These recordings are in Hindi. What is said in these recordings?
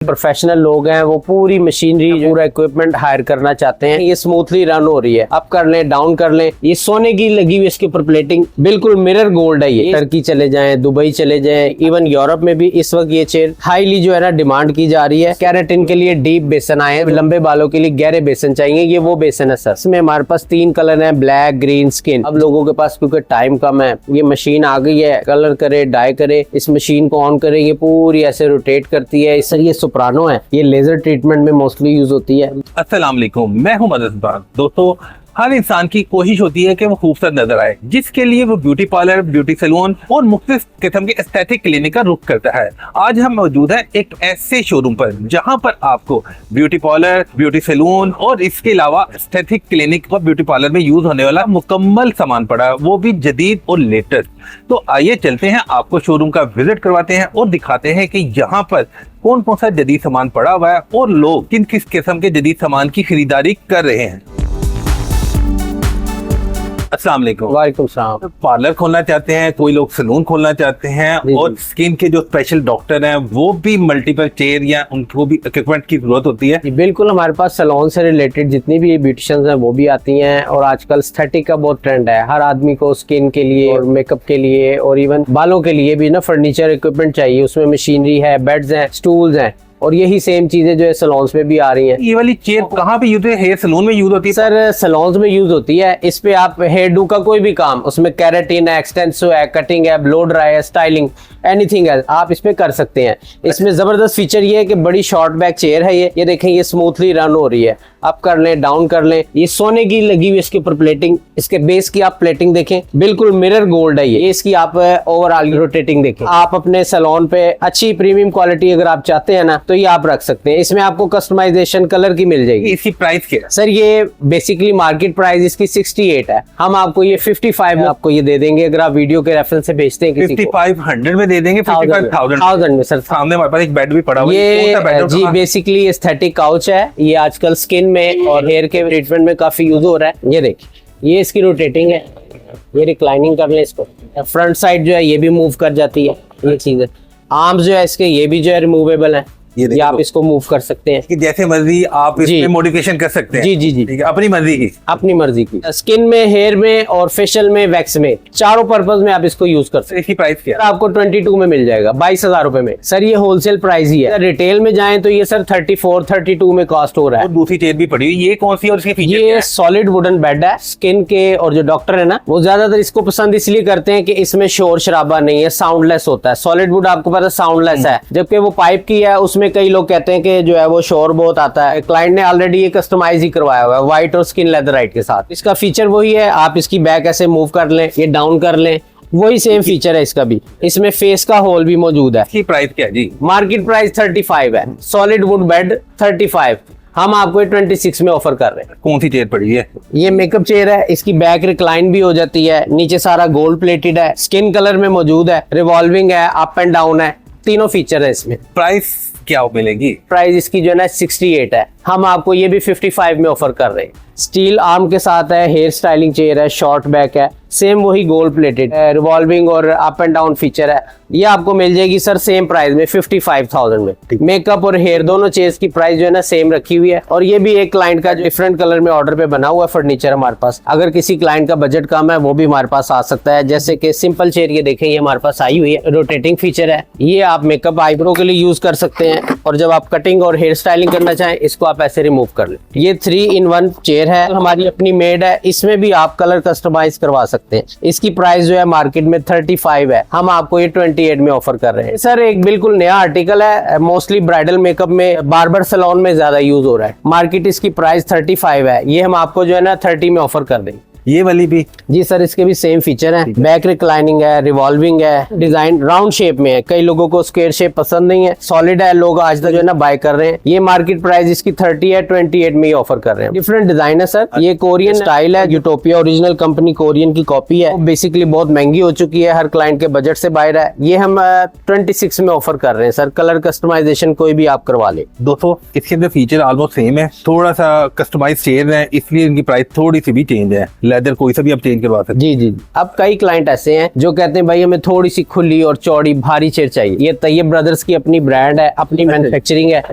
प्रोफेशनल लोग हैं वो पूरी मशीनरी पूरा इक्विपमेंट हायर करना चाहते हैं। ये स्मूथली रन हो रही है, अप कर लें डाउन कर लें। ये सोने की लगी हुई इसके ऊपर प्लेटिंग, बिल्कुल मिरर गोल्ड है। ये टर्की चले जाएं, दुबई चले जाएं, इवन यूरोप में भी इस वक्त ये चेयर हाईली जो है ना डिमांड की जा रही है। कैरेटिन के लिए डीप बेसन आए, लंबे बालों के लिए गहरे बेसन चाहिए, ये वो बेसन है सर। इसमें हमारे पास 3 कलर है, ब्लैक, ग्रीन, स्किन। अब लोगों के पास क्योंकि टाइम कम है, ये मशीन आ गई है, कलर करे डाई करे, इस मशीन को ऑन करें, ये पूरी ऐसे रोटेट करती है। सर ये सोप्रानो है, ये लेजर ट्रीटमेंट में मोस्टली यूज होती है। अस्सलाम वालेकुम, मैं हूं मदद बाग। दोस्तों, हर इंसान की कोशिश होती है कि वो खूबसूरत नजर आए, जिसके लिए वो ब्यूटी पार्लर, ब्यूटी सैलून और मुख्तलिफ किस्म के एस्थेटिक क्लिनिक का रुख करता है। आज हम मौजूद हैं एक ऐसे शोरूम पर जहां पर आपको ब्यूटी पार्लर, ब्यूटी सैलून और इसके अलावा एस्थेटिक क्लिनिक और ब्यूटी पार्लर में यूज होने वाला मुकम्मल सामान पड़ा है, वो भी जदीद और लेटेस्ट। तो आइए चलते हैं, आपको शोरूम का विजिट करवाते हैं और दिखाते हैं कि यहाँ पर कौन कौन सा जदीद सामान पड़ा हुआ है और लोग किन किस किस्म के जदीद सामान की खरीदारी कर रहे हैं। अस्सलाम वालेकुम। वालेकुम सलाम। पार्लर खोलना चाहते हैं, कोई लोग सैलून खोलना चाहते हैं और स्किन के जो स्पेशल डॉक्टर हैं वो भी मल्टीपल चेयर या उनको भी इक्विपमेंट की जरूरत होती है। बिल्कुल, हमारे पास सैलून से रिलेटेड जितनी भी ब्यूटिशियंस हैं वो भी आती हैं। और आजकल एस्थेटिक का बहुत ट्रेंड है, हर आदमी को स्किन के लिए और मेकअप के लिए और इवन बालों के लिए भी ना फर्नीचर इक्विपमेंट चाहिए। उसमें मशीनरी है, बेड्स हैं, स्टूल्स हैं, और यही सेम चीजें जो है सैलून्स में भी आ रही हैं। ये वाली चेयर कहाँ पे यूज है? हेयर सैलून में यूज होती है सर, सैलून्स में यूज होती है। इस पे आप हेयर डू का कोई भी काम, उसमें कैरेटिन है, एक्सटेंसो है, कटिंग है, ब्लो ड्राई है, स्टाइलिंग, एनीथिंग है, आप इस पे कर सकते हैं। इसमें जबरदस्त फीचर ये है कि बड़ी शॉर्ट बैक चेयर है। ये देखें, ये स्मूथली रन हो रही है, अप कर लें डाउन कर लें। ये सोने की लगी हुई इसके ऊपर प्लेटिंग, इसके बेस की आप प्लेटिंग देखें, बिल्कुल मिरर गोल्ड है। ये इसकी आप ओवरऑल रोटेटिंग देखें। आप अपने सैलून पे अच्छी प्रीमियम क्वालिटी अगर आप चाहते हैं ना, तो ये आप रख सकते हैं। इसमें आपको कस्टमाइजेशन कलर की मिल जाएगी। इसकी प्राइस क्या है? सर, ये बेसिकली मार्केट प्राइस इसकी 68 है, हम आपको ये 55 में आपको ये दे देंगे अगर आप वीडियो के रेफरेंस से भेजते हैं किसी को। 5500 में दे देंगे? 55,000 में सर। सामने हमारे पास एक बेड भी पड़ा हुआ है। ये जी बेसिकली एस्थेटिक काउच है। ये आजकल स्किन में और हेयर के ट्रीटमेंट में काफी यूज हो रहा है। ये देखिए, ये इसकी रोटेटिंग है, ये रिक्लाइनिंग कर लें इसको। फ्रंट साइड जो है ये भी मूव कर जाती है, ये चीज है। आर्म्स जो है इसके ये भी जो है रिमूवेबल है, ये आप इसको मूव कर सकते हैं कि जैसे मर्जी आप इसमें मॉडिफिकेशन कर सकते हैं। जी जी जी, ठीक है, अपनी मर्जी की। अपनी मर्जी की। स्किन में, हेयर में और फेशियल में, वैक्स में, चारों पर्पज में आप इसको यूज कर सकते हैं। इसकी प्राइस क्या है? आपको 22 में मिल जाएगा, 22,000 रुपए में। सर ये होलसेल प्राइस ही है। रिटेल में जाएं तो ये सर 34, 32 में कॉस्ट हो रहा है। और दूसरी चेयर भी पड़ी हुई, ये कौन सी और इसके फीचर क्या है? ये सॉलिड वुडन बेड है। स्किन के और जो डॉक्टर है ना, वो ज्यादातर इसको पसंद इसलिए करते हैं कि इसमें शोर शराबा नहीं है, साउंडलेस होता है। सॉलिड वुड आपको पता है साउंडलेस है, जबकि वो पाइप की है, उसमें कई लोग कहते हैं कि जो है वो शोर बहुत आता है। क्लाइंट ने ऑलरेडी ये कस्टमाइज ही करवाया हुआ है व्हाइट और स्किन लेदराइट के साथ। इसका फीचर वही है, आप इसकी बैक ऐसे मूव कर लें, ये डाउन कर लें, वही सेम फीचर है इसका भी। इसमें फेस का होल भी मौजूद है। इसकी प्राइस क्या है जी? मार्केट प्राइस 35 है, सॉलिड वुड बेड 35, हम आपको 26 में ऑफर कर रहे हैं। कौन सी चेयर पड़ी है? ये मेकअप चेयर है, इसकी बैक रिक्लाइन भी हो जाती है, नीचे सारा गोल्ड प्लेटेड है, स्किन कलर में मौजूद है, रिवॉल्विंग है, अप एंड डाउन है, तीनों फीचर है इसमें। प्राइस क्या मिलेगी? प्राइस इसकी जो है ना 68 है, हम आपको ये भी 55 में ऑफर कर रहे हैं। स्टील आर्म के साथ है, हेयर स्टाइलिंग चेयर है, शॉर्ट बैक है, सेम वही गोल्ड प्लेटेड है, रिवॉल्विंग और अप एंड डाउन फीचर है। ये आपको मिल जाएगी सर सेम प्राइस में 55,000 में। मेकअप और हेयर दोनों चेयर्स की प्राइस जो है ना सेम रखी हुई है। और ये भी एक क्लाइंट का डिफरेंट कलर में ऑर्डर पे बना हुआ है फर्नीचर हमारे पास। अगर किसी क्लाइंट का बजट कम है वो भी हमारे पास आ सकता है। जैसे कि सिंपल चेयर ये देखें, ये हमारे पास आई हुई है, रोटेटिंग फीचर है। ये आप मेकअप आईब्रो के लिए यूज कर सकते हैं, और जब आप कटिंग और हेयर स्टाइलिंग करना चाहें इसको आप ऐसे रिमूव कर लें। ये 3-in-1 चेयर है, हमारी अपनी मेड है, इसमें भी आप कलर कस्टमाइज करवा सकते हैं। इसकी प्राइस जो है मार्केट में 35 है, हम आपको ये 28 में ऑफर कर रहे हैं। सर एक बिल्कुल नया आर्टिकल है, मोस्टली ब्राइडल मेकअप में, बार्बर सैलून में ज्यादा यूज हो रहा है। मार्केट इसकी प्राइस 35 है, ये हम आपको जो है ना 30 में ऑफर कर देंगे। ये वाली भी? जी सर, इसके भी सेम फीचर है, बैक रिक्लाइनिंग है, रिवॉल्विंग है, डिजाइन राउंड शेप में है। कई लोगों को स्क्वायर शेप पसंद नहीं है, सॉलिड है, लोग आज तक जो है ना बाय कर रहे हैं। ये मार्केट प्राइस इसकी 30 है, 28 में ही ऑफर कर रहे हैं। डिफरेंट डिजाइन है सर, ये कोरियन स्टाइल है, यूटोपिया ओरिजिनल कंपनी कोरियन की कॉपी है। बेसिकली बहुत महंगी हो चुकी है, हर क्लाइंट के बजट से बाहर है। ये हम 26 में ऑफर कर रहे हैं सर। कलर कस्टमाइजेशन कोई भी आप करवा ले। दोस्तों, इसके अंदर फीचर ऑलमोस्ट सेम है, थोड़ा सा कस्टमाइज चेयर है, इसलिए इनकी प्राइस थोड़ी सी भी चेंज है। लेदर कोई सा भी आप चेंज करवा सकते हैं। जी जी। अब कई क्लाइंट ऐसे हैं जो कहते हैं भाई हमें थोड़ी सी खुली और चौड़ी भारी चेयर चाहिए। ये तैयब ब्रदर्स की अपनी ब्रांड है, अपनी मैन्युफैक्चरिंग है।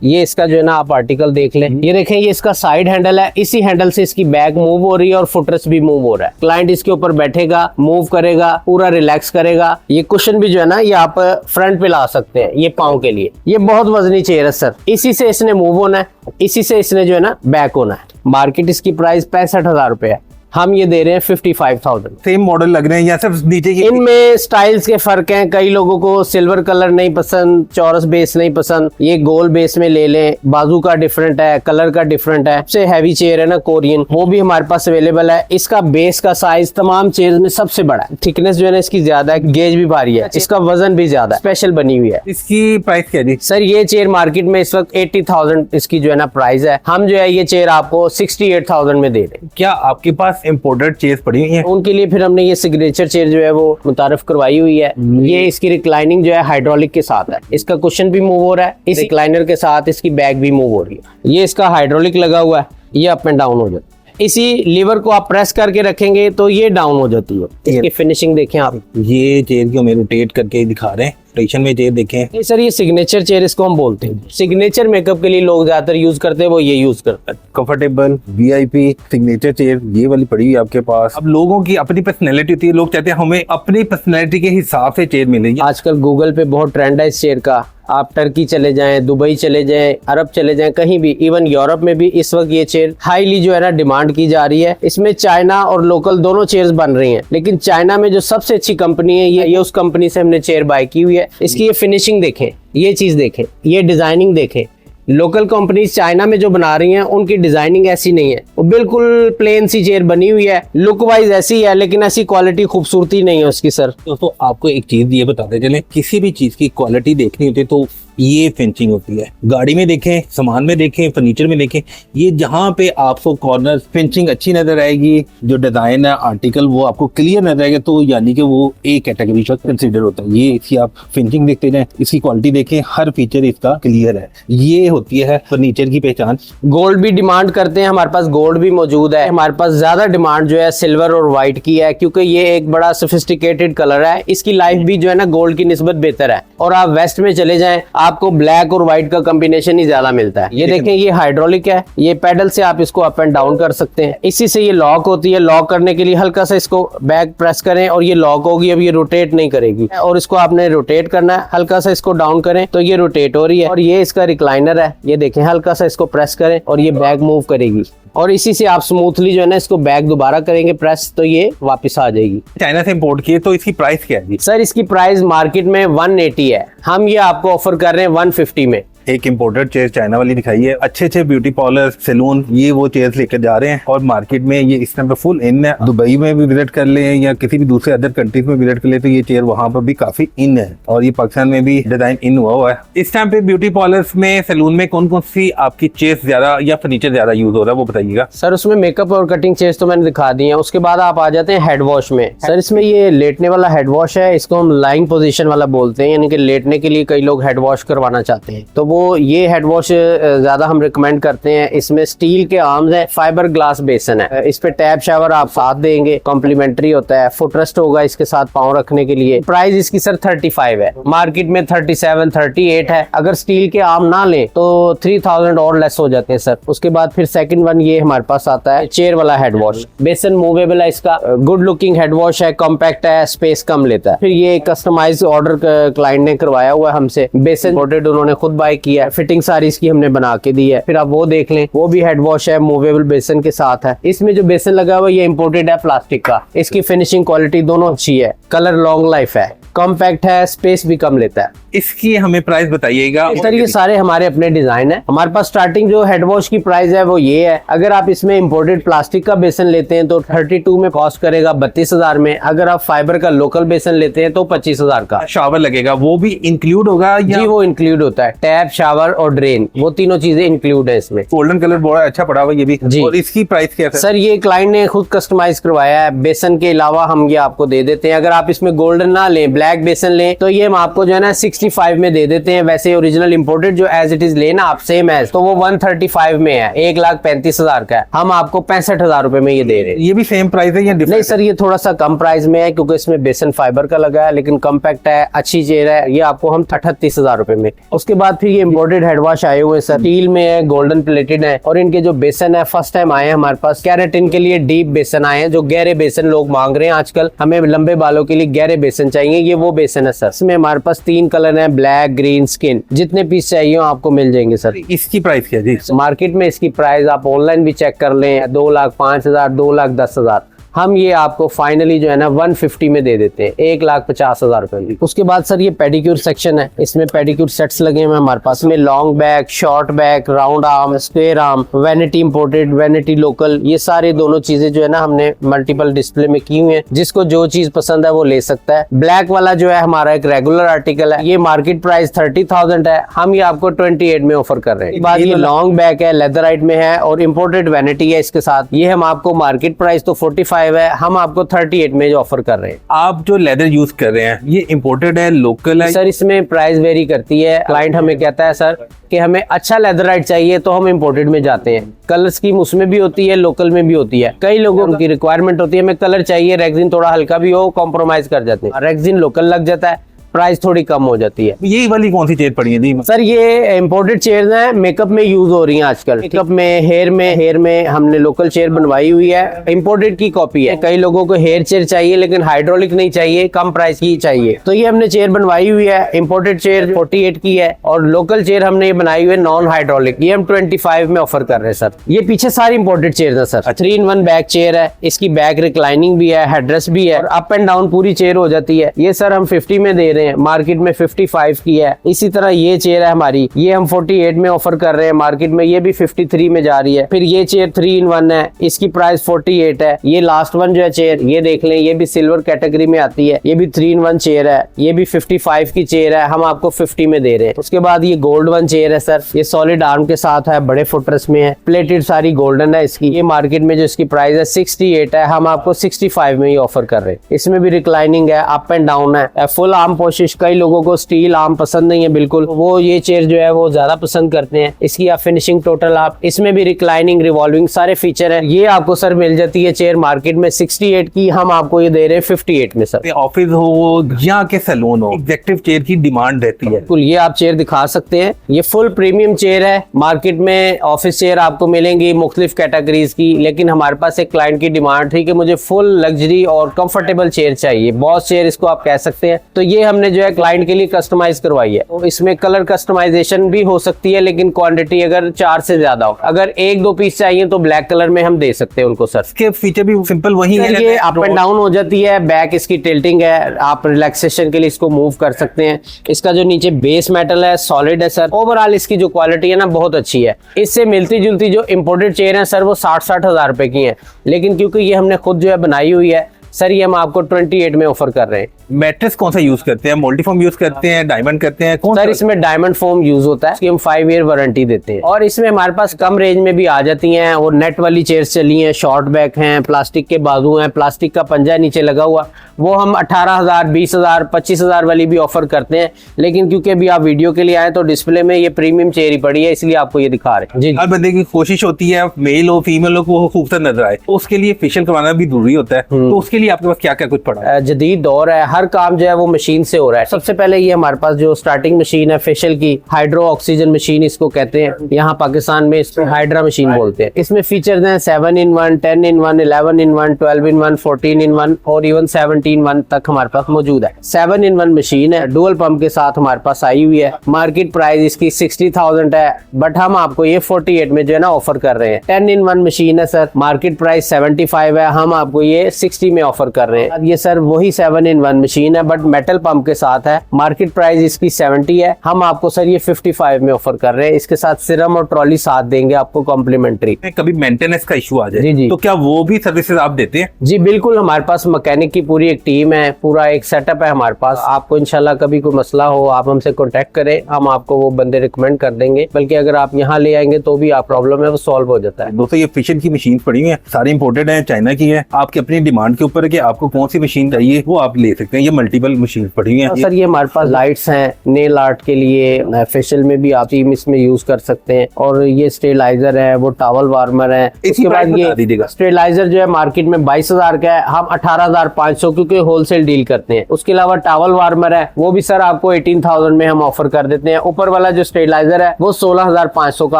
ये इसका जो है ना आप आर्टिकल देख लें, ये देखें, ये इसका साइड हैंडल है, इसी हैंडल से इसकी बैक मूव हो रही है और फुटरेस्ट भी मूव हो रहा है। क्लाइंट इसके ऊपर बैठेगा, मूव करेगा, पूरा रिलैक्स करेगा। ये कुशन भी जो है ना ये आप फ्रंट पे ला सकते हैं, ये पाँव के लिए। ये बहुत वजनी चेयर है सर, इसी से इसने मूव होना है, इसी से इसने जो है ना बैक होना है। मार्केट इसकी प्राइस 65,000 रुपए है, हम ये दे रहे हैं 55,000। सेम मॉडल लग रहे हैं या सिर्फ नीचे की? इनमें स्टाइल्स के फर्क हैं। कई लोगों को सिल्वर कलर नहीं पसंद, चौरस बेस नहीं पसंद, ये गोल बेस में ले लें। बाजू का डिफरेंट है, कलर का डिफरेंट है। सबसे हैवी चेयर है ना कोरियन, वो भी हमारे पास अवेलेबल है। इसका बेस का साइज तमाम चेयर में सबसे बड़ा है। थिकनेस जो है ना इसकी ज्यादा है, गेज भी भारी है, इसका वजन भी ज्यादा है, स्पेशल बनी हुई है। इसकी प्राइस क्या जी? सर ये चेयर मार्केट में इस वक्त 80,000 इसकी जो है ना प्राइस है। हम जो है ये चेयर आपको 68,000 में दे रहे हैं। क्या आपके पास इम्पोर्टेड चेयर पड़ी हुई है? उनके लिए फिर हमने ये सिग्नेचर चेयर जो है वो मुतारफ करवाई हुई है। ये इसकी रिक्लाइनिंग जो है हाइड्रोलिक के साथ है, इसका कुशन भी मूव हो रहा है, इस रिक्लाइनर के साथ इसकी बैक भी मूव हो रही है। ये इसका हाइड्रोलिक लगा हुआ है, ये अप एंड डाउन हो जाता है। इसी लीवर को आप प्रेस करके रखेंगे तो ये डाउन हो जाती है। इसकी फिनिशिंग देखें आप, ये चेयर को हमें रोटेट करके दिखा रहे हैं। रोटेशन में चेयर देखें। नहीं सर ये सिग्नेचर चेयर इसको हम बोलते हैं। सिग्नेचर मेकअप के लिए लोग ज्यादातर यूज करते हैं, वो ये यूज करते हैं। कंफर्टेबल VIP सिग्नेचर चेयर ये वाली पड़ी हुई है आपके पास। अब लोगों की अपनी पर्सनैलिटी होती है, लोग चाहते हैं हमें अपनी पर्सनैलिटी के हिसाब से चेयर मिलेगी। आजकल गूगल पे बहुत ट्रेंड है इस चेयर का। आप टर्की चले जाएं, दुबई चले जाएं, अरब चले जाएं, कहीं भी, इवन यूरोप में भी इस वक्त ये चेयर हाईली जो है ना डिमांड की जा रही है। इसमें चाइना और लोकल दोनों चेयर्स बन रही हैं, लेकिन चाइना में जो सबसे अच्छी कंपनी है ये उस कंपनी से हमने चेयर बाय की हुई है। इसकी ये फिनिशिंग देखें, ये चीज देखें, ये डिजाइनिंग देखें। लोकल कंपनीज चाइना में जो बना रही हैं उनकी डिजाइनिंग ऐसी नहीं है, वो बिल्कुल प्लेन सी चेयर बनी हुई है, लुक वाइज ऐसी है, लेकिन ऐसी क्वालिटी खूबसूरती नहीं है उसकी सर। दोस्तों आपको एक चीज ये बताते चले, किसी भी चीज की क्वालिटी देखनी होती है तो ये फिनिशिंग होती है। गाड़ी में देखें, सामान में देखें, फर्नीचर में देखें, ये जहाँ पे आपको कॉर्नर फिनिशिंग अच्छी नजर आएगी, जो डिजाइन है आर्टिकल वो आपको क्लियर नजर आएगा, तो यानी कि वो एक कैटेगरी का कंसीडर होता है। ये इसकी आप फिनिशिंग देखते जाएं, इसकी क्वालिटी देखें, हर फीचर इसका क्लियर है। ये होती है फर्नीचर की पहचान। गोल्ड भी डिमांड करते हैं, हमारे पास गोल्ड भी मौजूद है। हमारे पास ज्यादा डिमांड जो है सिल्वर और व्हाइट की है, क्योंकि ये एक बड़ा सोफिस्टिकेटेड कलर है। इसकी लाइफ भी जो है ना गोल्ड की निस्बत बेहतर है। और आप वेस्ट में चले जाएं, आपको ब्लैक और व्हाइट का कॉम्बिनेशन ही ज्यादा मिलता है। ये देखें, ये हाइड्रोलिक है, ये पैडल से आप इसको अप एंड डाउन कर सकते हैं। इसी से ये लॉक होती है। लॉक करने के लिए हल्का सा इसको बैक प्रेस करें और ये लॉक होगी। अब ये रोटेट नहीं करेगी, और इसको आपने रोटेट करना है। हल्का सा इसको डाउन करें तो ये रोटेट हो रही है। और ये इसका रिक्लाइनर है, ये देखें, हल्का सा इसको प्रेस करें और ये बैक मूव करेगी। और इसी से आप स्मूथली जो है ना इसको बैक दोबारा करेंगे प्रेस, तो ये वापस आ जाएगी। चाइना से इंपोर्ट किए, तो इसकी प्राइस क्या है? सर इसकी प्राइस मार्केट में 180 है, हम ये आपको ऑफर कर रहे हैं 150 में। एक इम्पोर्टेड चेयर चाइना वाली दिखाई है। अच्छे ब्यूटी पार्लर, सैलून, ये वो चेयर्स लेकर जा रहे हैं और मार्केट में ये इस टाइम पे फुल इन है। दुबई में भी विजिट कर ले या किसी भी दूसरे अदर कंट्रीज में विजिट कर ले तो ये चेयर वहाँ पर भी काफी इन है, और ये पाकिस्तान में भी डिजाइन इन हुआ है। इस टाइम पे ब्यूटी पार्लर्स में, सैलून में कौन कौन सी आपकी चेयर्स ज्यादा या फर्नीचर ज्यादा यूज हो रहा है वो बताइएगा। सर उसमें मेकअप और कटिंग चेयर्स तो मैंने दिखा दी है। उसके बाद आप आ जाते हैं हेड वॉश में। सर इसमें ये लेटने वाला हेड वॉश है, इसको हम लाइंग पोजीशन वाला बोलते हैं, यानी कि लेटने के लिए कई लोग हेड वॉश करवाना चाहते हैं, तो वो ये हेड ज्यादा हम रिकमेंड करते हैं। इसमें स्टील के आर्म्स हैं, फाइबर ग्लास बेसन है, इस पे टैप शावर आप साथ देंगे, कॉम्प्लीमेंट्री होता है। फुटरेस्ट होगा इसके साथ पाँव रखने के लिए। प्राइस इसकी सर 35 है, मार्केट में 37, 38 है। अगर स्टील के आर्म ना लें तो 3000 और लेस हो जाते हैं सर। उसके बाद फिर सेकंड वन ये हमारे पास आता है चेयर वाला हेड वॉश। बेसन मूवेबल है इसका, गुड लुकिंग हेड वॉश है, कॉम्पैक्ट है, स्पेस कम लेता है। फिर ये कस्टमाइज ऑर्डर क्लाइंट ने करवाया हुआ है हमसे, बेसन इंपोर्टेड उन्होंने खुद बाय किया है, फिटिंग सारी इसकी हमने बना के दी है। फिर आप वो देख लें, वो भी हेड वॉश है, मूवेबल बेसन के साथ है। इसमें जो बेसन लगा हुआ है ये इंपोर्टेड है प्लास्टिक का। इसकी फिनिशिंग क्वालिटी दोनों अच्छी है, कलर लॉन्ग लाइफ है, कॉम्पैक्ट है, स्पेस भी कम लेता है। इसकी हमें प्राइस बताइएगा। सर ये सारे हमारे अपने डिजाइन है। हमारे पास स्टार्टिंग जो हेड वॉश की प्राइस है वो ये है। अगर आप इसमें इंपोर्टेड प्लास्टिक का बेसन लेते हैं तो 32 में कॉस्ट करेगा 32,000 में। अगर आप फाइबर का लोकल बेसन लेते हैं तो 25,000 का। शावर लगेगा, वो भी इंक्लूड होगा? जी वो इंक्लूड होता है, टैप, शावर और ड्रेन, वो तीनों चीजें इंक्लूड है इसमें। गोल्डन कलर बड़ा अच्छा पड़ा हुआ ये भी जी। और इसकी प्राइस क्या है? सर ये क्लाइंट ने खुद कस्टमाइज करवाया है, बेसन के अलावा हम ये आपको दे देते हैं। अगर आप इसमें गोल्डन ना लें, ब्लैक ब्लैक बेसन लें तो ये हम आपको जो है ना 65 में दे देते हैं। वैसे ओरिजिनल इंपोर्टेड जो एज इट इज लेना आप सेम एज, तो वो 135 में है, 1,35,000 का है, हम आपको 65,000 रुपए में ये दे रहे हैं। ये भी सेम प्राइस है या नहीं डिफरेंट? सर, ये थोड़ा सा कम प्राइस में है क्योंकि इसमें बेसन फाइबर का लगा है, लेकिन कम्पैक्ट है, अच्छी चेयर है। ये आपको हम 38,000 रुपए में। उसके बाद फिर ये इम्पोर्टेड हेड वॉश आए हुए हैं सर, स्टील में है, गोल्डन प्लेटेड है, और इनके जो बेसन है फर्स्ट टाइम आए हैं हमारे पास। कैरेटिन के लिए डीप बेसन आए हैं, जो गहरे बेसन लोग मांग रहे हैं आजकल, हमें लंबे बालों के लिए गहरे बेसन चाहिए, ये वो बेसन है सर। इसमें हमारे पास 3 कलर है, ब्लैक, ग्रीन, स्किन, जितने पीस चाहिए हो आपको मिल जाएंगे सर। इसकी प्राइस क्या जी? मार्केट में इसकी प्राइस आप ऑनलाइन भी चेक कर लें, 2,05,000, 2,10,000। हम ये आपको फाइनली जो है ना 150 में दे देते हैं, 1,50,000 रुपए में। उसके बाद सर ये पेडिक्योर सेक्शन है, इसमें पेडिक्योर सेट्स लगे हुए हैं हमारे पास में, long back, short back, round arm, square arm, vanity imported, vanity local, ये सारे दोनों चीजें जो है ना हमने मल्टीपल डिस्प्ले में की हुई है। जिसको जो चीज पसंद है वो ले सकता है। ब्लैक वाला जो है हमारा एक रेगुलर आर्टिकल है, ये मार्केट प्राइस 30,000 है, हम ये आपको 28 में ऑफर कर रहे हैं। बाद ये लॉन्ग बैक है, लेदराइट में है और इम्पोर्टेड वैनिटी है इसके साथ, ये हम आपको मार्केट प्राइस तो 45 है, हम आपको 38 में जो ऑफर कर रहे हैं। आप जो लेदर यूज कर रहे हैं ये इम्पोर्टेड है, लोकल है? सर इसमें प्राइस वेरी करती है, क्लाइंट हमें कहता है सर कि हमें अच्छा लेदराइट चाहिए तो हम इम्पोर्टेड में जाते हैं। कलर स्कीम उसमें भी होती है, लोकल में भी होती है। कई लोगों की रिक्वायरमेंट होती है हमें कलर चाहिए, रेक्सिन थोड़ा हल्का भी हो, कॉम्प्रोमाइज कर जाते हैं, रेक्सिन लोकल लग जाता है, प्राइस थोड़ी कम हो जाती है। ये वाली कौन सी चेयर पड़ी है जी? सर ये इम्पोर्टेड चेयर है, मेकअप में यूज हो रही हैं आजकल, मेकअप में, हेयर में हमने लोकल चेयर बनवाई हुई है, इम्पोर्टेड की कॉपी है। कई लोगों को हेयर चेयर चाहिए लेकिन हाइड्रोलिक नहीं चाहिए, कम प्राइस की चाहिए, तो ये हमने चेयर बनवाई हुई है। इम्पोर्टेड चेयर 48 की है और लोकल चेयर हमने ये बनाई हुई है नॉन हाइड्रोलिक, ये हम 25 में ऑफर कर रहे हैं सर। ये पीछे सारी इम्पोर्टेड चेयर है सर। 3-in-1 बैक चेयर है, इसकी बैक रिक्लाइनिंग भी है, हेडरेस्ट भी है, अप एंड डाउन पूरी चेयर हो जाती है। ये सर हम 50 में दे रहे हैं, मार्केट में 55 की है। इसी तरह ये चेयर है हमारी, ये हम 48 में ऑफर कर रहे हैं, मार्केट में ये भी 53 में जा रही है। फिर ये चेयर 3-in-1 है, इसकी प्राइस 48 है। ये लास्ट वन जो है चेयर, ये देख लें, ये भी सिल्वर कैटेगरी में आती है, ये भी 3-in-1 चेयर है, ये भी 55 की चेयर है, हम आपको 50 में दे रहे हैं। उसके बाद ये गोल्ड वन चेयर है सर, ये सॉलिड आर्म के साथ है, बड़े फुटरेस्ट में है, प्लेटेड सारी गोल्डन है इसकी। ये मार्केट में जो इसकी प्राइस है 68 है, हम आपको 65 में ही ऑफर कर रहे हैं। इसमें भी रिक्लाइनिंग है, अप एंड डाउन है, फुल आर्म पोशिश। कई लोगों को स्टील आर्म पसंद नहीं है बिल्कुल, वो ये चेयर जो है वो ज्यादा पसंद करते हैं। इसकी आप फिनिशिंग टोटल आप, इसमें भी रिक्लाइनिंग, रिवॉल्विंग सारे फीचर है। ये आपको सर मिल जाती है चेयर मार्केट में 68 की, हम आपको ये दे रहे हैं 58 में सर। ऑफिस हो या के सैलून हो, एग्जेक्टिव चेयर की डिमांड रहती है। बिल्कुल, ये आप चेयर दिखा सकते हैं, ये फुल प्रीमियम चेयर है। मार्केट में ऑफिस चेयर आपको मिलेंगी मुख्तलिफ कैटेगरीज की, लेकिन हमारे पास एक क्लाइंट की डिमांड थी कि मुझे फुल लग्जरी और कंफर्टेबल चेयर चाहिए, बॉस चेयर इसको आप कह सकते हैं। तो ये हमने जो है क्लाइंट के लिए कस्टमाइज करवाई है। तो इसमें कलर कस्टमाइजेशन भी हो सकती है, लेकिन क्वांटिटी अगर 4 से ज्यादा हो, अगर 1-2 पीस चाहिए तो ब्लैक कलर में हम दे सकते हैं उनको सर। इसके फीचर भी सिंपल वही है, ये अप एंड डाउन हो जाती है, बैक इसकी टिल्टिंग है, आप रिलैक्सेशन के लिए इसको मूव कर सकते हैं। इसका जो नीचे बेस मेटल है सॉलिड है सर। ओवरऑल इसकी जो क्वालिटी है ना बहुत अच्छी है। इससे मिलती जुलती जो इम्पोर्टेड चेयर है सर वो 60-60 हजार रुपए की है, लेकिन क्योंकि ये हमने खुद जो है बनाई हुई है सर, ये हम आपको 28 में ऑफर कर रहे हैं। मैट्रेस कौन सा यूज करते हैं? मल्टीफॉर्म यूज करते हैं, डायमंड करते हैं, कौन सर इसमें डायमंड फोम यूज होता है, इसकी हम 5 ईयर वारंटी देते हैं। और इसमें हमारे पास कम रेंज में भी आ जाती हैं, और नेट वाली चेयर्स चली हैं, शॉर्ट बैक हैं, प्लास्टिक के बाजू हैं, प्लास्टिक का पंजा नीचे लगा हुआ, वो हम 18,000, 20,000, 25,000 वाली भी ऑफर करते हैं। लेकिन क्योंकि अभी आप वीडियो के लिए आए तो डिस्प्ले में ये प्रीमियम चेयर ही पड़ी है, इसलिए आपको ये दिखा रहे हैं। जी, हर बंदे की कोशिश होती है मेल हो फीमेल हो वो खूबसूरत नजर आए, उसके लिए फेशियल करवाना भी जरूरी होता है। तो उसके लिए आपके पास क्या क्या कुछ पड़ा है? जदीद दौर है, हर काम जो है वो मशीन से हो रहा है। सबसे पहले ये हमारे पास जो स्टार्टिंग मशीन है फेशियल की, हाइड्रो ऑक्सीजन मशीन इसको कहते हैं, यहाँ पाकिस्तान में इसको हाइड्रा मशीन बोलते हैं। इसमें फीचर्स हैं 7-in-1, 10-in-1, 11-in-1, 12-in-1, 14-in-1 और इवन 17-in-1 तक हमारे पास मौजूद है। 7-in-1 मशीन है, डुअल पंप के साथ हमारे पास आई हुई है। मार्केट प्राइस इसकी 60,000 है, बट हम आपको ये 48 में जो है ना ऑफर कर रहे हैं। 10-in-1 मशीन है सर, मार्केट प्राइस 75 है, हम आपको ये 60 में ऑफर कर रहे हैं। ये सर वही 7-in-1 मशीन है बट मेटल पंप के साथ है, मार्केट प्राइस इसकी 70 है, हम आपको सर ये 55 में ऑफर कर रहे हैं। इसके साथ सिरम और ट्रॉली साथ देंगे आपको कॉम्प्लीमेंट्री। कभी मेंटेनेंस का इशू आ जाए जी जी, तो क्या वो भी सर्विसेज आप देते हैं? जी बिल्कुल, हमारे पास मैकेनिक की पूरी एक टीम है, पूरा एक सेटअप है हमारे पास। आपको इंशाल्लाह कभी कोई मसला हो आप हमसे कांटेक्ट करें, हम आपको वो बंदे रिकमेंड कर देंगे, बल्कि अगर आप यहाँ ले आएंगे तो भी आप प्रॉब्लम है वो सॉल्व हो जाता है। दोस्तों ये फिशन की मशीन पड़ी हुई है, सारी इंपोर्टेड है, चाइना की है, आपकी अपनी डिमांड के ऊपर है कि आपको कौन सी मशीन चाहिए वो आप ले सकते हैं। सकते हैं ये मल्टीपल मशीन पड़ी हुई हैं। सर ये हमारे पास लाइट्स हैं नेल आर्ट के लिए, फेशियल में भी आप इसमें यूज कर सकते हैं, और ये स्टेरिलाइजर है, वो टॉवल वार्मर है। उसके बाद ये स्टेरिलाइजर जो है मार्केट में 22,000 का है, हम 18,500 क्योंकि होलसेल डील करते हैं। उसके अलावा टॉवल वार्मर है, वो भी सर आपको 18,000 में हम ऑफर कर देते हैं। ऊपर वाला जो स्टेरिलाइजर है वो 16,500 का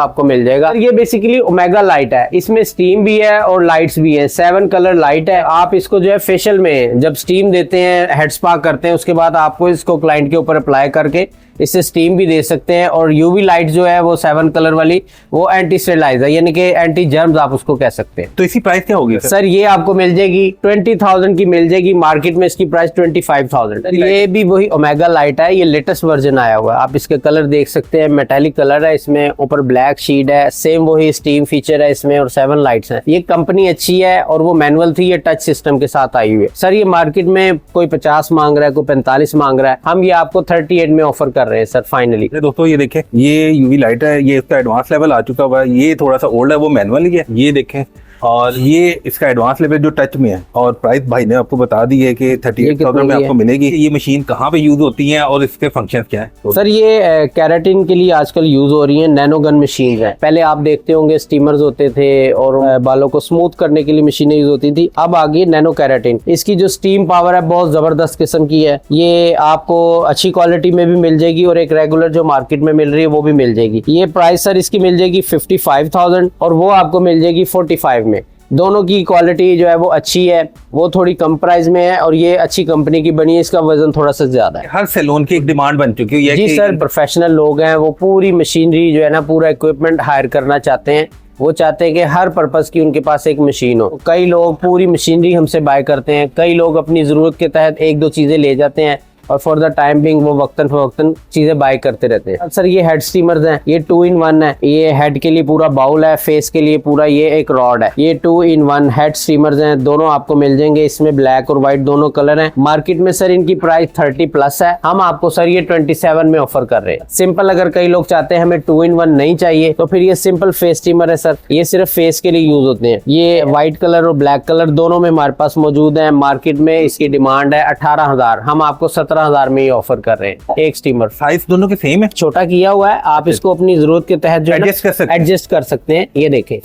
आपको मिल जाएगा। ये बेसिकली ओमेगा लाइट है, इसमें स्टीम भी है और लाइट्स भी है, 7 कलर लाइट है। आप इसको जो है फेशियल में जब स्टीम देते हैं, हेड स्पा करते हैं, उसके बाद आपको इसको क्लाइंट के ऊपर अप्लाई करके इससे स्टीम भी दे सकते हैं। और यूवी लाइट जो है वो 7 कलर वाली, वो एंटी स्टेरिलाइजर यानी कि एंटी जर्म्स आप उसको कह सकते हैं। तो इसी प्राइस क्या होगी सर? ये आपको मिल जाएगी 20,000 की मिल जाएगी, मार्केट में इसकी प्राइस 25,000। ये भी वही ओमेगा लाइट है, ये लेटेस्ट वर्जन आया हुआ है। आप इसके कलर देख सकते हैं, मेटालिक कलर है इसमें, ऊपर ब्लैक शीट है, सेम वही स्टीम फीचर है इसमें, और 7 लाइट्स हैं। ये कंपनी अच्छी है और वो मैनुअल थी, ये टच सिस्टम के साथ आई हुई है। सर ये मार्केट में कोई 50 मांग रहा है, कोई 45 मांग रहा है, हम ये आपको 38 में ऑफर कर रहे हैं सर फाइनली। दोस्तों ये देखें, ये यूवी लाइट है, ये इसका एडवांस लेवल आ चुका हुआ है। ये थोड़ा सा ओल्ड है, वो मैनुअल ही है। ये देखें, और ये इसका एडवांस लेवल जो टच में है, और प्राइस भाई ने आपको बता दी है कि 38,000 में आपको मिलेगी। ये मशीन कहाँ पे यूज होती है और इसके फंक्शन क्या है? सर ये कैराटिन के लिए आजकल यूज हो रही है, नैनो गन मशीन है। पहले आप देखते होंगे स्टीमर्स होते थे और बालों को स्मूथ करने के लिए मशीनें यूज होती थी, अब आ गई नैनो कैराटिन। इसकी जो स्टीम पावर है बहुत जबरदस्त किस्म की है। ये आपको अच्छी क्वालिटी में भी मिल जाएगी और एक रेगुलर जो मार्केट में मिल रही है वो भी मिल जाएगी। ये प्राइस सर इसकी मिल जाएगी 55,000 और वो आपको मिल जाएगी 45 में। दोनों की क्वालिटी जो है वो अच्छी है, वो थोड़ी कम प्राइस में है और ये अच्छी कंपनी की बनी है, इसका वजन थोड़ा सा ज्यादा है। हर सैलून की एक डिमांड बन चुकी है जी सर, प्रोफेशनल लोग हैं, वो पूरी मशीनरी जो है ना, पूरा इक्विपमेंट हायर करना चाहते हैं। वो चाहते हैं कि हर पर्पस की उनके पास एक मशीन हो। कई लोग पूरी मशीनरी हमसे बाय करते हैं, कई लोग अपनी जरूरत के तहत 1-2 चीजें ले जाते हैं और फॉर द टाइम बिंग वो वक्तन फवक्तन चीजें बाय करते रहते हैं। सर ये हेड स्टीमर्स हैं, ये 2 in 1 है। ये हेड के लिए पूरा बाउल है, फेस के लिए पूरा ये एक रॉड है। ये 2 in 1 हेड स्टीमर्स हैं, दोनों आपको मिल जाएंगे। इसमें ब्लैक और व्हाइट दोनों कलर हैं। मार्केट में सर इनकी प्राइस 30+ है, हम आपको सर ये 27 में ऑफर कर रहे हैं। सिंपल अगर कई लोग चाहते हैं हमें 2 in 1 नहीं चाहिए तो फिर ये सिंपल फेस स्टीमर है सर, ये सिर्फ फेस के लिए यूज होते हैं। ये व्हाइट कलर और ब्लैक कलर दोनों में हमारे पास मौजूद है। मार्केट में इसकी डिमांड है 18,000, हम आपको 17,000 में ऑफर कर रहे हैं। एक स्टीमर, साइज दोनों के सेम है, छोटा किया हुआ है, आप इसको अपनी जरूरत के तहत जो एडजस्ट कर सकते हैं। ये देखें,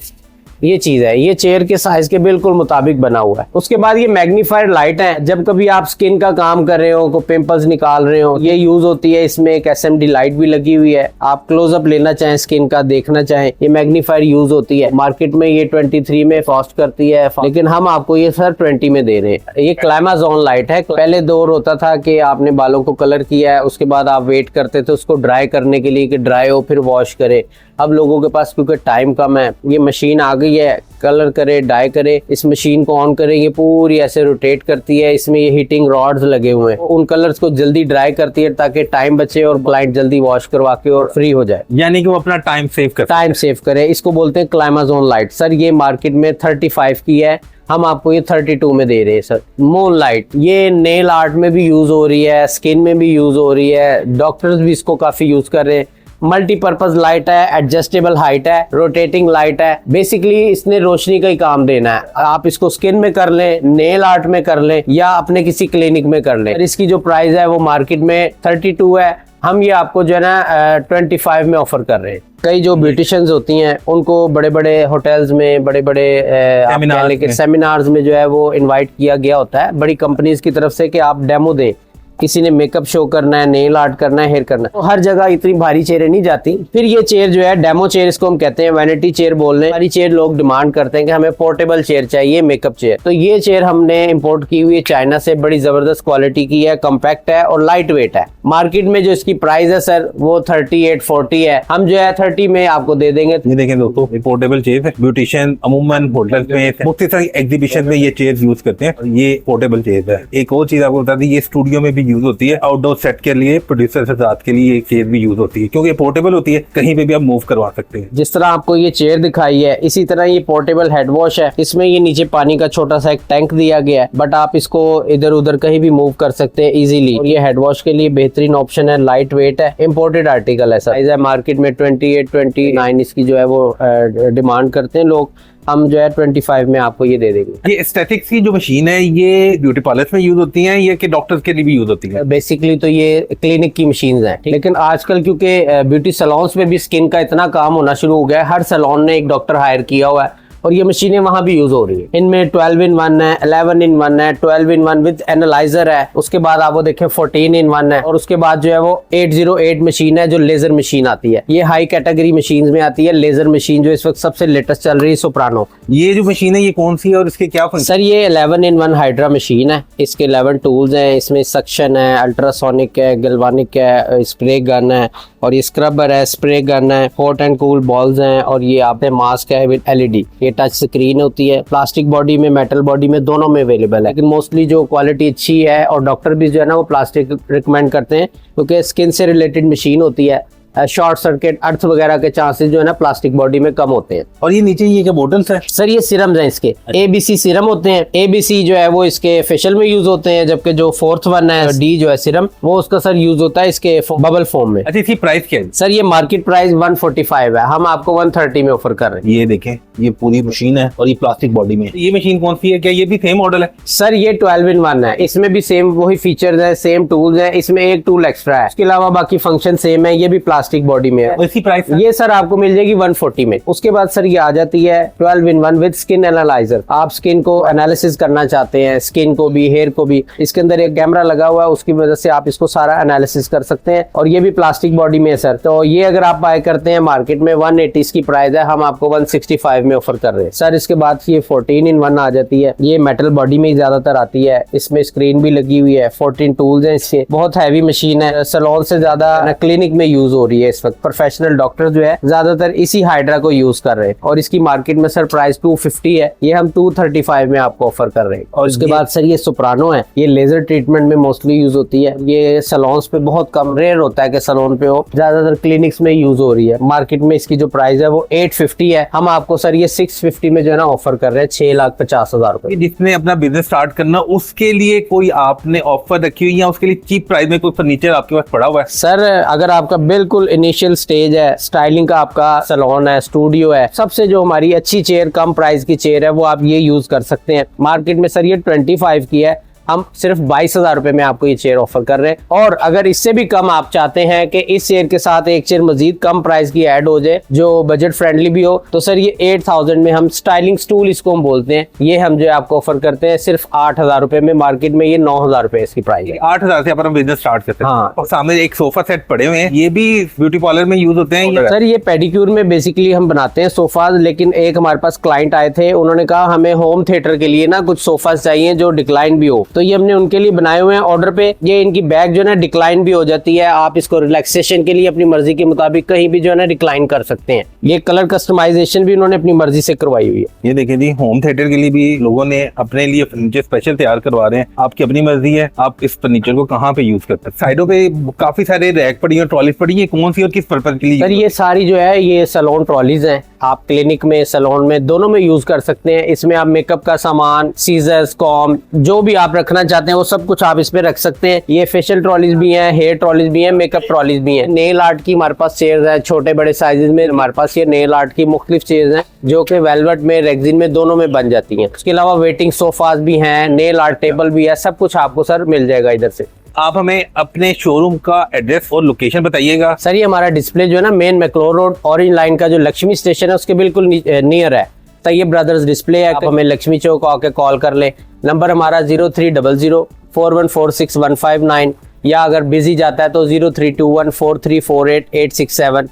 ये चीज है, ये चेयर के साइज के बिल्कुल मुताबिक बना हुआ है। उसके बाद ये मैग्नीफाइड लाइट है, जब कभी आप स्किन का काम कर रहे हो, को पिंपल्स निकाल रहे हो, ये यूज होती है। इसमें एक SMD लाइट भी लगी हुई है, आप क्लोजअप लेना चाहें स्किन का, देखना चाहें, ये मैग्नीफाइड यूज होती है। मार्केट में ये 23 में कॉस्ट करती है, लेकिन हम आपको ये सर 20 में दे रहे हैं। ये क्लाइमाजोन लाइट है। पहले दौर होता था कि आपने बालों को कलर किया है, उसके बाद आप वेट करते थे उसको ड्राई करने के लिए कि ड्राई हो फिर वॉश करे। अब लोगों के पास क्योंकि टाइम कम है, ये मशीन आ गई है, कलर करे, डाई करे, इस मशीन को ऑन करें, ये पूरी ऐसे रोटेट करती है। इसमें ये हीटिंग रॉड्स लगे हुए हैं, उन कलर्स को जल्दी ड्राई करती है ताकि टाइम बचे और क्लाइंट जल्दी वॉश करवा के और फ्री हो जाए, यानी कि वो अपना टाइम सेव करे। इसको बोलते हैं क्लाइमाजोन लाइट। सर ये मार्केट में 35 की है, हम आपको ये 32 में दे रहे हैं सर। मून लाइट, ये नेल आर्ट में भी यूज हो रही है, स्किन में भी यूज हो रही है, डॉक्टर्स भी इसको काफी यूज कर रहे हैं। मल्टीपर्पज लाइट है, एडजस्टेबल हाइट है, रोटेटिंग लाइट है। बेसिकली इसने रोशनी का ही काम देना है। आप इसको स्किन में कर लें, नेल आर्ट में कर लें या अपने किसी क्लिनिक में कर लें। इसकी जो प्राइस है वो मार्केट में 32 है, हम ये आपको जो है ना 25 में ऑफर कर रहे हैं। कई जो ब्यूटिशियंस होती हैं उनको बड़े बड़े होटल्स में, बड़े बड़े सेमिनार्स में जो है वो इनवाइट किया गया होता है बड़ी कंपनीज की तरफ से कि आप डेमो दें। किसी ने मेकअप शो करना है, नेल आर्ट करना है, हेयर करना है, तो हर जगह इतनी भारी चेयरें नहीं जाती। फिर ये चेयर जो है डेमो चेयर, इसको हम कहते हैं, वैनिटी चेयर बोल रहे हैं। भारी चेयर लोग डिमांड करते हैं कि हमें पोर्टेबल चेयर चाहिए, मेकअप चेयर। तो ये चेयर हमने इंपोर्ट की हुई है चाइना से, बड़ी जबरदस्त क्वालिटी की है, कॉम्पैक्ट है और लाइट वेट है। मार्केट में जो इसकी प्राइस है सर वो 38-40 है, हम जो है 30 में आपको दे देंगे। ये देखें दोस्तों, ये पोर्टेबल चेयर है। ब्यूटिशियन अमूमन होटल में, मुख्तलिफ तरह की एग्जीबिशन में ये चेयर यूज करते हैं। ये पोर्टेबल चेयर है। एक और चीज आपको बता दी, ये स्टूडियो में भी यूज होती है, आउटडोर सेट के लिए, प्रोड्यूसर से साथ के लिए एक चेयर भी यूज होती है, क्योंकि पोर्टेबल होती है, कहीं पे भी आप मूव करवा सकते हैं। जिस तरह आपको ये चेयर दिखाई है, इसी तरह ये पोर्टेबल हेड वॉश है। इसमें ये नीचे पानी का छोटा सा एक टैंक दिया गया है, बट आप इसको इधर उधर कहीं भी मूव कर सकते हैं इजीली। और ये हेड वॉश के लिए बेहतरीन ऑप्शन है, लाइट वेट है, इंपोर्टेड आर्टिकल है। साइज है मार्केट में 28-29 इसकी जो है वो डिमांड करते हैं लोग। हम जो है 25 में आपको ये दे देंगे। ये एस्थेटिक्स की जो मशीन है ये ब्यूटी पार्लर्स में यूज होती हैं या कि डॉक्टर्स के लिए भी यूज होती है? बेसिकली तो ये क्लिनिक की मशीन्स हैं, लेकिन आजकल क्योंकि ब्यूटी सैलून्स में भी स्किन का इतना काम होना शुरू हो गया है, हर सैलून ने एक डॉक्टर हायर किया हुआ है और ये मशीनें वहां भी यूज हो रही है। इनमें 12 in 1 है, 11 in 1 है, 12 in 1 विद एनालाइजर है, उसके बाद आप वो देखें 14 in 1 है, और उसके बाद जो है वो 808 मशीन है जो लेजर मशीन आती है। ये हाई कैटेगरी मशीन में आती है। लेजर मशीन जो इस वक्त सबसे लेटेस्ट चल रही है सोप्रानो। ये जो मशीन है ये कौन सी है और इसके क्या फंक्शन? सर ये 11 in 1 हाइड्रा मशीन है। इसके 11 टूल्स हैं, इसमें सक्शन है, अल्ट्रासोनिक है, गैल्वानिक है, स्प्रे गन है, और ये स्क्रबर है, स्प्रे गन है, हॉट एंड कूल बॉल्स हैं, और ये आप मास्क है विद LED। ये टच स्क्रीन होती है, प्लास्टिक बॉडी में, मेटल बॉडी में, दोनों में अवेलेबल है, लेकिन मोस्टली जो क्वालिटी अच्छी है और डॉक्टर भी जो है ना वो प्लास्टिक रिकमेंड करते हैं क्योंकि स्किन से रिलेटेड मशीन होती है। शॉर्ट सर्किट, अर्थ वगैरह के चांसेस जो है ना प्लास्टिक बॉडी में कम होते हैं। और ये नीचे ये क्या बोटल्स है? सर ये सिरम्स हैं इसके, ABC सिरम होते हैं। ABC जो है वो इसके फेशियल में यूज होते हैं, जबकि जो 4th वन है D जो है सिरम, वो उसका सर यूज होता है इसके बबल फॉर्म में। अच्छा, इसकी प्राइस क्या है? सर ये मार्केट प्राइस 145 है, हम आपको 130 में ऑफर कर रहे हैं। ये देखें, ये पूरी मशीन है और ये प्लास्टिक बॉडी में। ये मशीन कौन सी है? क्या ये भी सेम मॉडल है? सर ये 12 in 1 है, इसमें भी सेम वही फीचर्स है, सेम टूल्स है, इसमें एक टूल एक्स्ट्रा है, इसके अलावा बाकी फंक्शन सेम है। ये भी प्लास्टिक बॉडी में है। इसकी प्राइस? ये सर आपको मिल जाएगी 140 में। उसके बाद सर ये आ जाती है 12 in 1 विद स्किन एनालाइजर। आप स्किन को एनालिसिस करना चाहते हैं, स्किन को भी, हेयर को भी, इसके अंदर एक कैमरा लगा हुआ है, उसकी वजह से आप इसको सारा एनालिसिस कर सकते हैं। और ये भी प्लास्टिक बॉडी में है सर। तो ये अगर आप बाय करते हैं मार्केट में 180 इसकी प्राइस है, हम आपको 165 में ऑफर कर रहे हैं सर। इसके बाद ये 14 in 1 आ जाती है। ये मेटल बॉडी में ज्यादातर आती है, इसमें स्क्रीन भी लगी हुई है, 14 टूल्स हैं इसके। बहुत हैवी मशीन है, सैलून से ज्यादा क्लिनिक में यूज हो रही है इस वक्त। प्रोफेशनल डॉक्टर जो है ज्यादातर इसी हाइड्रा को यूज कर रहे हैं, और इसकी मार्केट में सर प्राइस 250 है, ये हम 235 में आपको ऑफर कर रहे हैं। और उसके बाद सर ये सोप्रानो है, ये लेजर ट्रीटमेंट में मोस्टली यूज होती है। ये सैलून्स पे बहुत कम, रेयर होता है कि सैलून पे हो, ज्यादातर क्लिनिक्स में यूज हो रही है। मार्केट में इसकी जो प्राइस है वो 850 है, हम आपको सर ये 650 में जो है ना ऑफर कर रहे हैं 6,50,000 रुपए। जिसने अपना बिजनेस स्टार्ट करना उसके लिए कोई आपने ऑफर रखी हुई या उसके लिए चीप प्राइस में कोई फर्नीचर आपके पास पड़ा हुआ है? सर अगर आपका बिल्कुल इनिशियल स्टेज है, स्टाइलिंग का आपका सैलून है, स्टूडियो है, सबसे जो हमारी अच्छी चेयर, कम प्राइस की चेयर है, वो आप ये यूज कर सकते हैं। मार्केट में सर ये 25 की है, हम सिर्फ 22,000 रुपए में आपको ये चेयर ऑफर कर रहे हैं। और अगर इससे भी कम आप चाहते हैं कि इस चेयर के साथ एक चेयर मजीद कम प्राइस की ऐड हो जाए जो बजट फ्रेंडली भी हो, तो सर ये 8,000 में हम स्टाइलिंग स्टूल इसको हम बोलते हैं, ये हम जो है आपको ऑफर करते हैं सिर्फ 8,000 रुपए में। मार्केट में ये 9,000 रुपए इसकी प्राइस है। 8,000 से अपन बिजनेस स्टार्ट करते हैं। हाँ। और सामने एक सोफा सेट पड़े हुए हैं, ये भी ब्यूटी पार्लर में यूज होते हैं? सर ये पेडिक्यूर में बेसिकली हम बनाते हैं सोफाज, लेकिन एक हमारे पास क्लाइंट आए थे, उन्होंने कहा हमें होम थिएटर के लिए ना कुछ सोफाज चाहिए जो डिक्लाइन भी हो, तो ये हमने उनके लिए बनाए हुए हैं ऑर्डर पे। ये इनकी बैक जो है ना डिक्लाइन भी हो जाती है, आप इसको रिलैक्सेशन के लिए अपनी मर्जी के मुताबिक कहीं भी जो है ना डिक्लाइन कर सकते हैं। ये कलर कस्टमाइजेशन भी उन्होंने अपनी मर्जी से करवाई हुई है। ये देखिए जी, होम थिएटर के लिए भी लोगों ने अपने लिए फर्नीचर स्पेशल तैयार करवा रहे हैं। आपकी अपनी मर्जी है आप इस फर्नीचर को कहाँ पे यूज करते हैं। साइडों पे काफी सारे रैक पड़ी है, ट्रॉलीज पड़ी है, कौन सी और किस पर्पज के लिए? सर ये सारी जो है ये सैलून ट्रॉलीज हैं, आप क्लिनिक में, सैलून में, दोनों में यूज कर सकते हैं। इसमें आप मेकअप का सामान, सीजर्स, कॉम, जो भी आप रखना चाहते हैं वो सब कुछ आप इसमें रख सकते हैं। ये फेशियल ट्रॉलीज भी हैं, हेयर ट्रॉलीज भी हैं, मेकअप ट्रॉलीज भी हैं। नेल आर्ट की हमारे पास चेयर्स हैं, छोटे बड़े साइजेस में हमारे पास ये नेल आर्ट की मुख्तलिफ चेयर्स हैं जो कि वेलवेट में, रेक्सिन में, दोनों में बन जाती हैं। उसके अलावा वेटिंग सोफाज भी हैं, नेल आर्ट टेबल भी है, सब कुछ आपको सर मिल जाएगा इधर से। आप हमें अपने शोरूम का एड्रेस और लोकेशन बताइएगा। सर ये हमारा डिस्प्ले जो है ना मेन मैक्लोर रोड ऑरेंज लाइन का जो लक्ष्मी स्टेशन है उसके बिल्कुल नियर है, तैयब ब्रदर्स डिस्प्ले है। आप हमें लक्ष्मी चौक आके कॉल कर ले। नंबर हमारा 0300414615 या अगर बिजी जाता है तो 0321434867।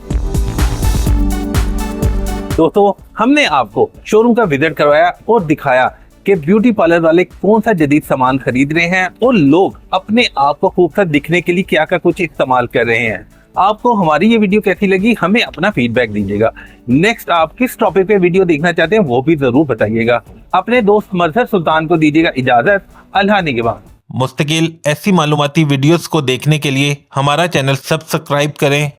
दोस्तों हमने आपको शोरूम का विजिट करवाया और दिखाया कि ब्यूटी पार्लर वाले कौन सा जदीद सामान खरीद रहे हैं और लोग अपने आप को खूबसूरत दिखने के लिए क्या क्या कुछ इस्तेमाल कर रहे हैं। आपको हमारी ये वीडियो कैसी लगी हमें अपना फीडबैक दीजिएगा। नेक्स्ट आप किस टॉपिक पे वीडियो देखना चाहते हैं वो भी जरूर बताइएगा। अपने दोस्त मजहर सुल्तान को दीजिएगा इजाजत। अल्लाह निगहबान। मुस्तकिल ऐसी मालूमाती वीडियोस को देखने के लिए हमारा चैनल सब्सक्राइब करें